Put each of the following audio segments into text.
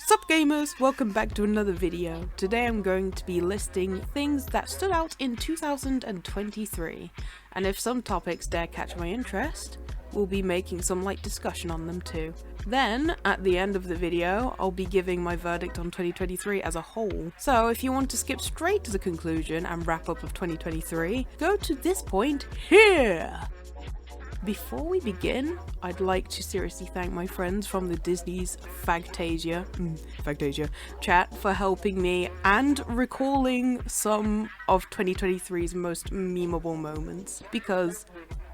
Sup gamers, welcome back to another video. Today I'm going to be listing things that stood out in 2023, and if some topics dare catch my interest, we'll be making some light discussion on them too. Then, at the end of the video, I'll be giving my verdict on 2023 as a whole. So if you want to skip straight to the conclusion and wrap up of 2023, go to this point here! Before we begin, I'd like to seriously thank my friends from the Disney's Fagtasia chat for helping me and recalling some of 2023's most memeable moments, because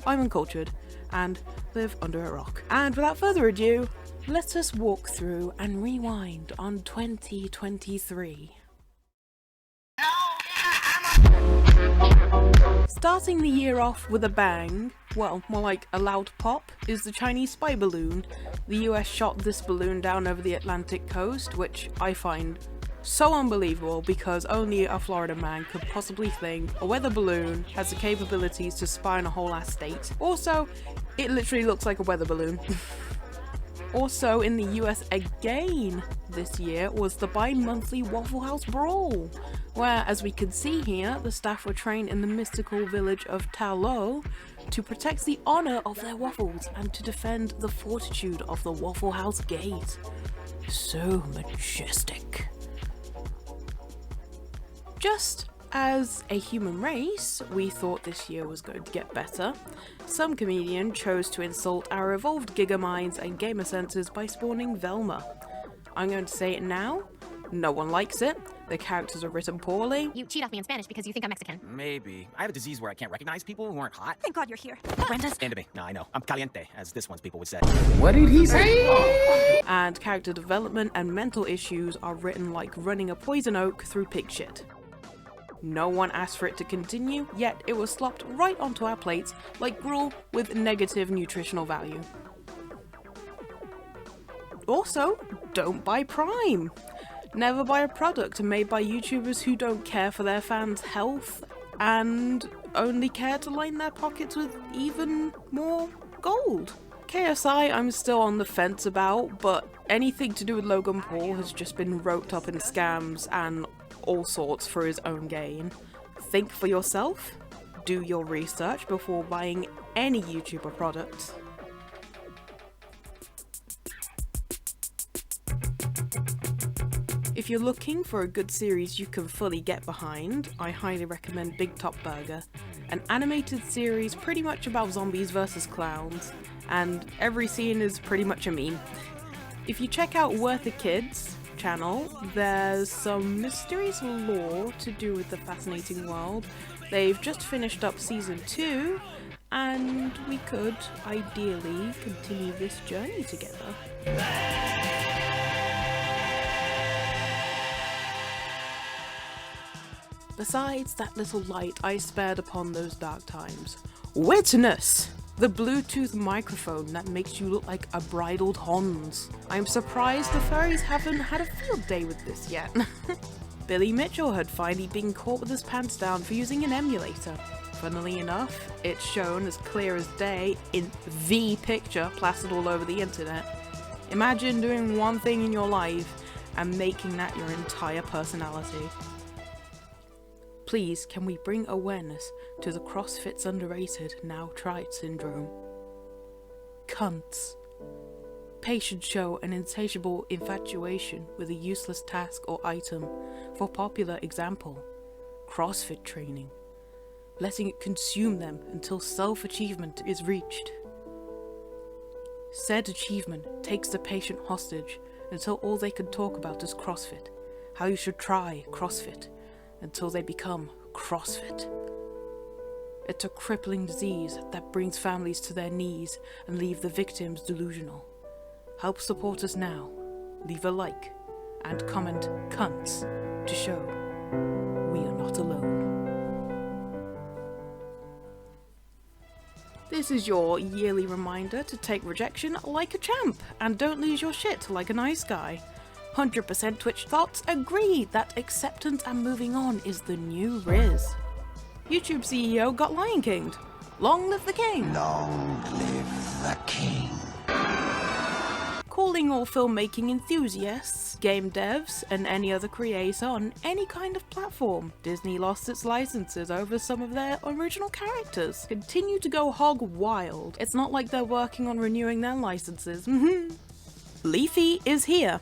I'm uncultured and live under a rock. And without further ado, let us walk through and rewind on 2023. Starting the year off with a bang, well, more like a loud pop, is the Chinese spy balloon. The US shot this balloon down over the Atlantic coast, which I find so unbelievable because only a Florida man could possibly think a weather balloon has the capabilities to spy on a whole ass state. Also, it literally looks like a weather balloon. Also in the US again this year was the bi-monthly Waffle House Brawl, where, as we can see here, the staff were trained in the mystical village of Talo to protect the honor of their waffles and to defend the fortitude of the Waffle House Gate. So majestic. Just as a human race, we thought this year was going to get better. Some comedian chose to insult our evolved gigaminds and gamer senses by spawning Velma. I'm going to say it now, no one likes it, the characters are written poorly. You cheat off me in Spanish because you think I'm Mexican. Maybe. I have a disease where I can't recognize people who aren't hot. Thank God you're here. Stand me. No, I know. I'm caliente, as this one's people would say. What did he say? And character development and mental issues are written like running a poison oak through pig shit. No one asked for it to continue, yet it was slopped right onto our plates like gruel with negative nutritional value. Also, don't buy Prime. Never buy a product made by YouTubers who don't care for their fans' health and only care to line their pockets with even more gold. KSI I'm still on the fence about, but anything to do with Logan Paul has just been roped up in scams and all sorts for his own gain. Think for yourself, do your research before buying any YouTuber product. If you're looking for a good series you can fully get behind, I highly recommend Big Top Burger, an animated series pretty much about zombies versus clowns, and every scene is pretty much a meme. If you check out Worthikids channel, there's some mysterious lore to do with the fascinating world. They've just finished up season 2, and we could ideally continue this journey together. Besides that little light I spared upon those dark times, witness the Bluetooth microphone that makes you look like a bridled Hans. I'm surprised the furries haven't had a field day with this yet. Billy Mitchell had finally been caught with his pants down for using an emulator. Funnily enough, it's shown as clear as day in the picture plastered all over the internet. Imagine doing one thing in your life and making that your entire personality. Please, can we bring awareness to the CrossFit's underrated, now tried syndrome? Cunts. Patients show an insatiable infatuation with a useless task or item. For popular example, CrossFit training. Letting it consume them until self-achievement is reached. Said achievement takes the patient hostage until all they can talk about is CrossFit. How you should try CrossFit. Until they become CrossFit. It's a crippling disease that brings families to their knees and leave the victims delusional. Help support us now. Leave a like and comment cunts to show we are not alone. This is your yearly reminder to take rejection like a champ and don't lose your shit like a nice guy. 100% Twitch thoughts agree that acceptance and moving on is the new Riz. YouTube CEO got Lion King'd. Long live the king! Long live the king. calling all filmmaking enthusiasts, game devs, and any other creator on any kind of platform. Disney lost its licenses over some of their original characters. Continue to go hog wild. It's not like they're working on renewing their licenses. Leafy is here.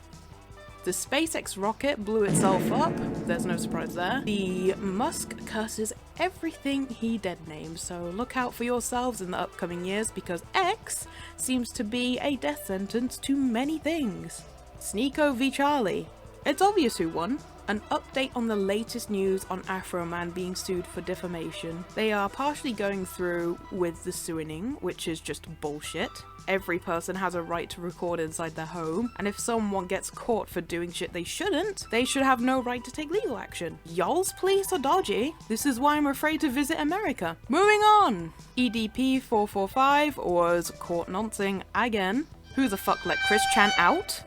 The SpaceX rocket blew itself up, there's no surprise there. The Musk curses everything he dead names, so look out for yourselves in the upcoming years because X seems to be a death sentence to many things. Sneeko v Charlie. It's obvious who won. An update on the latest news on Afro Man being sued for defamation. They are partially going through with the suing, which is just bullshit. Every person has a right to record inside their home, and if someone gets caught for doing shit they shouldn't, they should have no right to take legal action. Y'all's police are dodgy. This is why I'm afraid to visit America. Moving on! EDP445 was caught noncing again. Who the fuck let Chris Chan out?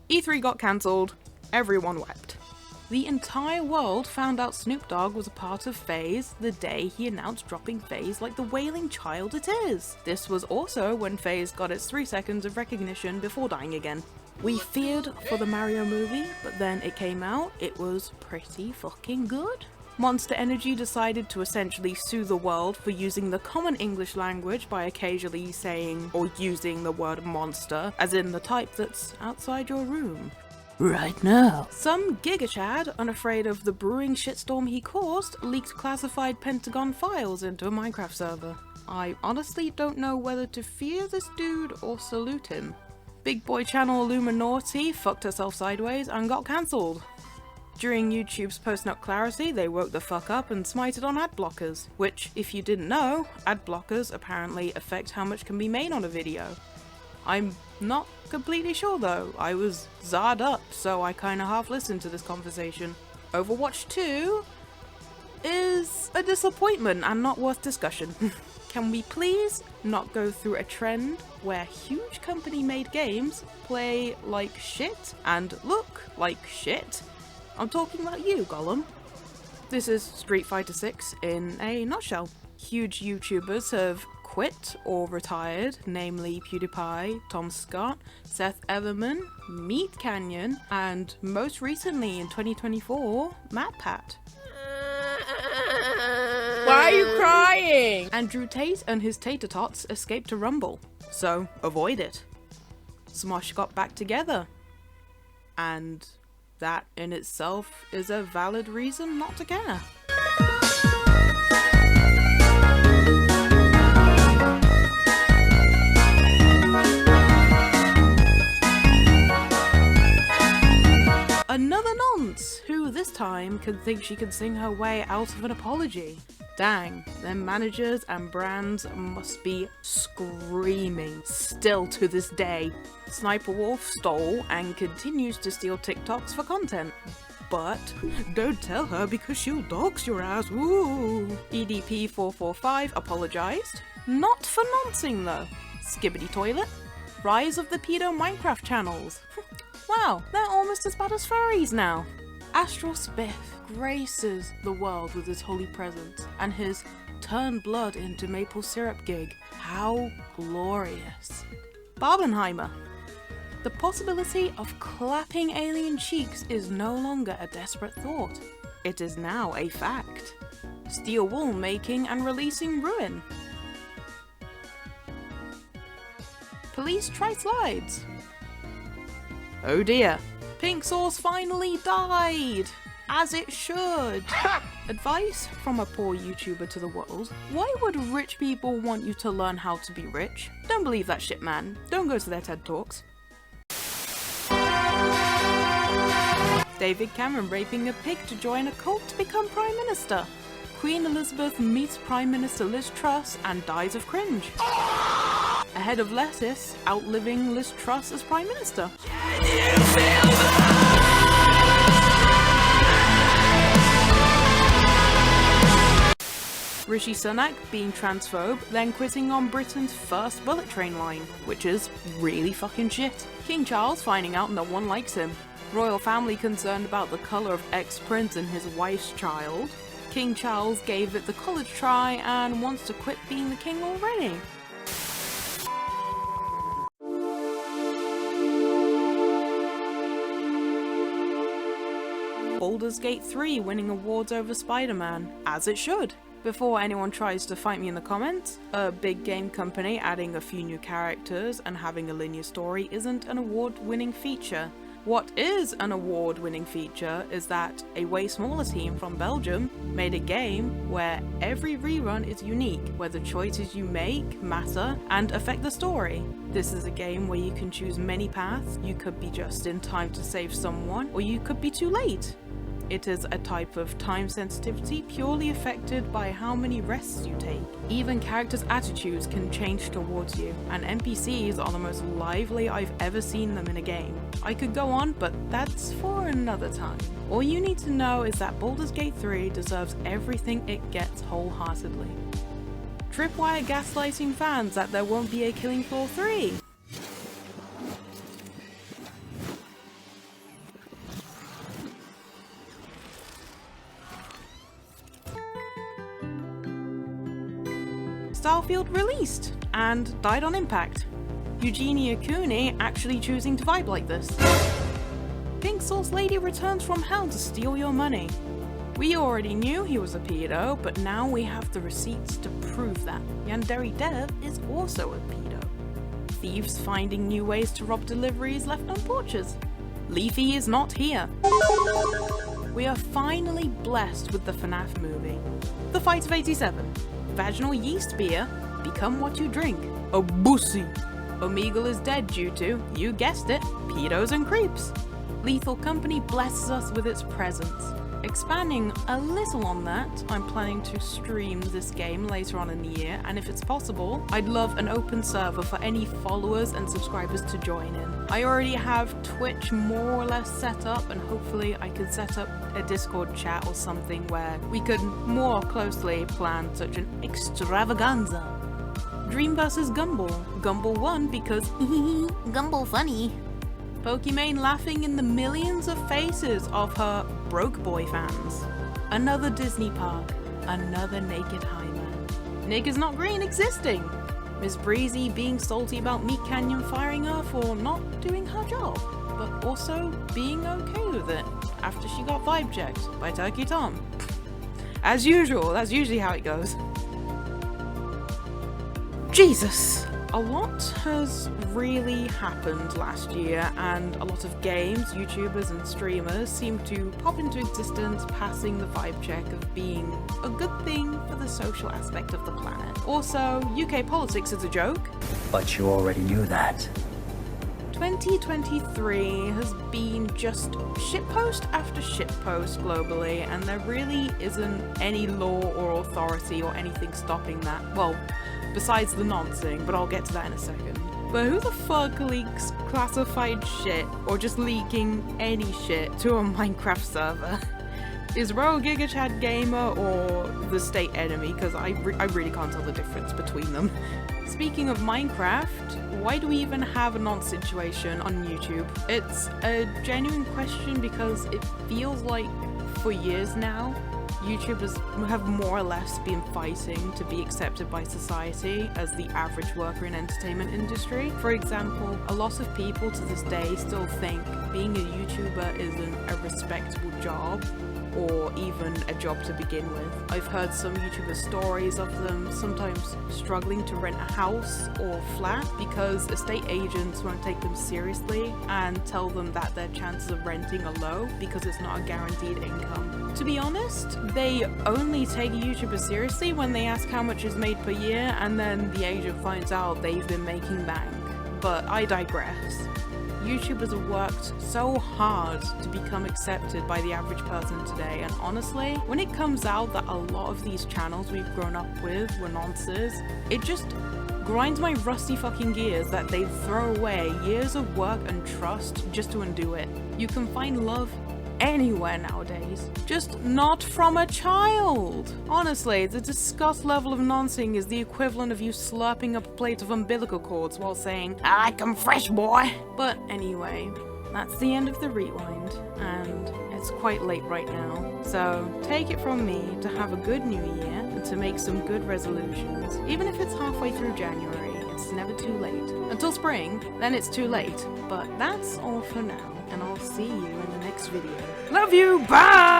E3 got cancelled. Everyone wept. The entire world found out Snoop Dogg was a part of FaZe the day he announced dropping FaZe like the wailing child it is. This was also when FaZe got its 3 seconds of recognition before dying again. We feared for the Mario movie, but then it came out, it was pretty fucking good. Monster Energy decided to essentially sue the world for using the common English language by occasionally saying or using the word monster, as in the type that's outside your room. Right now. Some Giga-Chad, unafraid of the brewing shitstorm he caused, leaked classified Pentagon files into a Minecraft server. I honestly don't know whether to fear this dude or salute him. Big boy channel Illuminati fucked herself sideways and got cancelled. During YouTube's post-nut clarity, they woke the fuck up and smited on ad blockers, which, if you didn't know, ad blockers apparently affect how much can be made on a video. I'm not completely sure though, I was zarred up, so I kinda half listened to this conversation. Overwatch 2 is a disappointment and not worth discussion. Can we please not go through a trend where huge company-made games play like shit and look like shit? I'm talking about you, Gollum. This is Street Fighter 6 in a nutshell. Huge YouTubers have quit or retired, namely PewDiePie, Tom Scott, Seth Everman, Meat Canyon, and most recently in 2024, MatPat. Why are you crying? Andrew Tate and his Tater Tots escaped to Rumble, so avoid it. Smosh got back together, and that in itself is a valid reason not to care. Another nonce, who this time can think she can sing her way out of an apology. Dang, their managers and brands must be screaming, still to this day. Sniper Wolf stole and continues to steal TikToks for content. But don't tell her because she'll dox your ass, woo! EDP445 apologized. Not for noncing though. Skibbity Toilet. Rise of the Pedo Minecraft channels. Wow, they're almost as bad as furries now. Astral Spiff graces the world with his holy presence and his turn blood into maple syrup gig. How glorious. Barbenheimer. The possibility of clapping alien cheeks is no longer a desperate thought. It is now a fact. Steel wool making and releasing Ruin. Police try slides. Oh dear. Pink Sauce finally died! As it should! Advice from a poor YouTuber to the world. Why would rich people want you to learn how to be rich? Don't believe that shit, man. Don't go to their TED Talks. David Cameron raping a pig to join a cult to become Prime Minister. Queen Elizabeth meets Prime Minister Liz Truss and dies of cringe. A head of lettuce outliving Liz Truss as Prime Minister. Rishi Sunak being transphobe, then quitting on Britain's first bullet train line, which is really fucking shit. King Charles finding out no one likes him. Royal family concerned about the colour of ex-prince and his wife's child. King Charles gave it the college try and wants to quit being the king already. Baldur's Gate 3 winning awards over Spider-Man, as it should. Before anyone tries to fight me in the comments, a big game company adding a few new characters and having a linear story isn't an award-winning feature. What is an award-winning feature is that a way smaller team from Belgium made a game where every rerun is unique, where the choices you make matter and affect the story. This is a game where you can choose many paths. You could be just in time to save someone, or you could be too late. It is a type of time sensitivity purely affected by how many rests you take. Even characters' attitudes can change towards you, and NPCs are the most lively I've ever seen them in a game. I could go on, but that's for another time. All you need to know is that Baldur's Gate 3 deserves everything it gets wholeheartedly. Tripwire gaslighting fans that there won't be a Killing Floor 3! Starfield released and died on impact. Eugenia Cooney actually choosing to vibe like this. Pink Sauce Lady returns from hell to steal your money. We already knew he was a pedo, but now we have the receipts to prove that. Yandere Dev is also a pedo. Thieves finding new ways to rob deliveries left on porches. Leafy is not here. We are finally blessed with the FNAF movie. The Fight of 87. Vaginal yeast beer, become what you drink. A bussy. Omegle is dead due to, you guessed it, pedos and creeps. Lethal Company blesses us with its presence. Expanding a little on that, I'm planning to stream this game later on in the year, and if it's possible, I'd love an open server for any followers and subscribers to join in. I already have Twitch more or less set up, and hopefully I could set up a Discord chat or something where we could more closely plan such an extravaganza. Dream vs. Gumball. Gumball won because Gumball funny. Pokimane laughing in the millions of faces of her broke boy fans. Another Disney park. Another naked Hi-Man. Nick is not green existing. Miss Breezy being salty about Meat Canyon firing her for not doing her job, but also being okay with it after she got vibe checked by Turkey Tom. As usual, that's usually how it goes. Jesus! A lot has really happened last year, and a lot of games, YouTubers and streamers seem to pop into existence, passing the vibe check of being a good thing for the social aspect of the planet. Also, UK politics is a joke. But you already knew that. 2023 has been just shitpost after shitpost globally, and there really isn't any law or authority or anything stopping that. Well, besides the noncing, but I'll get to that in a second. But who the fuck leaks classified shit, or just leaking any shit, to a Minecraft server? Is Royal GigaChad Gamer or the state enemy? Because I really can't tell the difference between them. Speaking of Minecraft, why do we even have a nonce situation on YouTube? It's a genuine question because it feels like for years now, YouTubers have more or less been fighting to be accepted by society as the average worker in entertainment industry. For example, a lot of people to this day still think being a YouTuber isn't a respectable job or even a job to begin with. I've heard some YouTuber stories of them sometimes struggling to rent a house or flat because estate agents won't take them seriously and tell them that their chances of renting are low because it's not a guaranteed income. To be honest, they only take a YouTuber seriously when they ask how much is made per year, and then the agent finds out they've been making bank. But I digress. YouTubers have worked so hard to become accepted by the average person today, and honestly, when it comes out that a lot of these channels we've grown up with were nonces, it just grinds my rusty fucking gears that they throw away years of work and trust just to undo it. You can find love anywhere nowadays, just not from a child. Honestly, the disgust level of noncing is the equivalent of you slurping up a plate of umbilical cords while saying, "I like 'em fresh, boy." But anyway, that's the end of the rewind, and it's quite late right now. So take it from me to have a good new year and to make some good resolutions. Even if it's halfway through January, it's never too late. Until spring, then it's too late. But that's all for now. and I'll see you in the next video. Love you, bye!